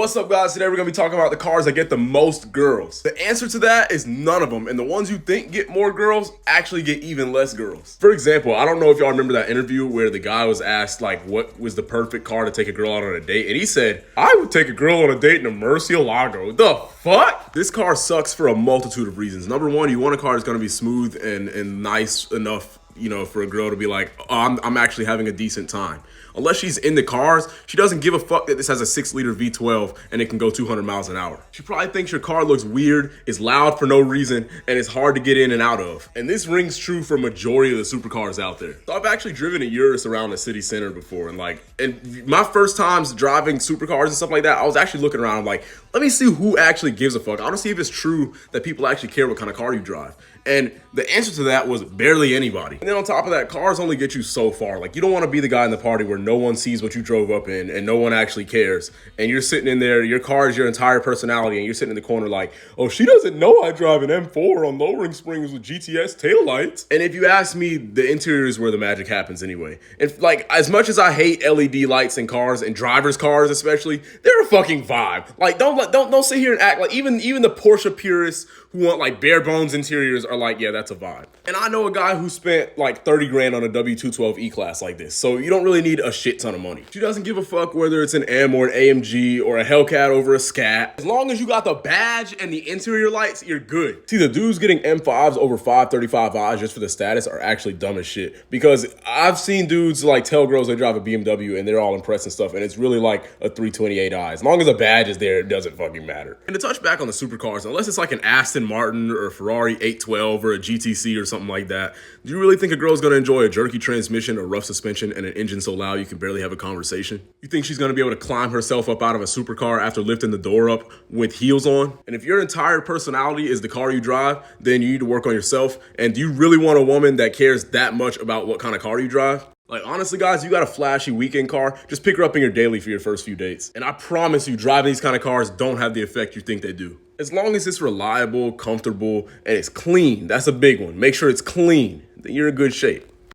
What's up, guys? Today we're gonna be talking about the cars that get the most girls. The answer to that is none of them, and the ones you think get more girls actually get even less girls. For example, I don't know if y'all remember that interview where the guy was asked like what was the perfect car to take a girl out on a date, and he said, I would take a girl on a date in a Murcielago. The fuck? This car sucks for a multitude of reasons. Number one, you want a car that's gonna be smooth and nice enough, you know, for a girl to be like, oh, I'm actually having a decent time. Unless she's into cars, she doesn't give a fuck that this has a 6-liter V12 and it can go 200 miles an hour. She probably thinks your car looks weird, is loud for no reason, and is hard to get in and out of. And this rings true for a majority of the supercars out there. So I've actually driven a Urus around the city center before, and my first times driving supercars and stuff like that, I was actually looking around, I'm like, let me see who actually gives a fuck. I want to see if it's true that people actually care what kind of car you drive. And the answer to that was barely anybody. And then on top of that, cars only get you so far. Like, you don't want to be the guy in the party where no one sees what you drove up in and no one actually cares. And you're sitting in there, your car is your entire personality, and you're sitting in the corner like, oh, she doesn't know I drive an M4 on lowering springs with GTS taillights. And if you ask me, the interior is where the magic happens anyway. And like, as much as I hate LED lights in cars and drivers' cars especially, they're a fucking vibe. Like, don't sit here and act like even the Porsche purists who want like bare bones interiors are like, yeah, that's a vibe. And I know a guy who spent like 30 grand on a W212 E-Class like this, so you don't really need a shit ton of money. She doesn't give a fuck whether it's an M or an AMG or a Hellcat over a Scat. As long as you got the badge and the interior lights, you're good. See, the dudes getting M5s over 535i just for the status are actually dumb as shit, because I've seen dudes like tell girls they drive a BMW and they're all impressed and stuff, and it's really like a 328i. As long as the badge is there, it doesn't fucking matter. And to touch back on the supercars, unless it's like an Aston Martin or a Ferrari 812 or a GTC or something like that, do you really think a girl's gonna enjoy a jerky transmission, a rough suspension, and an engine so loud you can barely have a conversation? You think she's gonna be able to climb herself up out of a supercar after lifting the door up with heels on? And if your entire personality is the car you drive, then you need to work on yourself. And do you really want a woman that cares that much about what kind of car you drive? Like, honestly, guys, you got a flashy weekend car, just pick her up in your daily for your first few dates. And I promise you, driving these kind of cars don't have the effect you think they do. As long as it's reliable, comfortable, and it's clean, that's a big one. Make sure it's clean, then you're in good shape.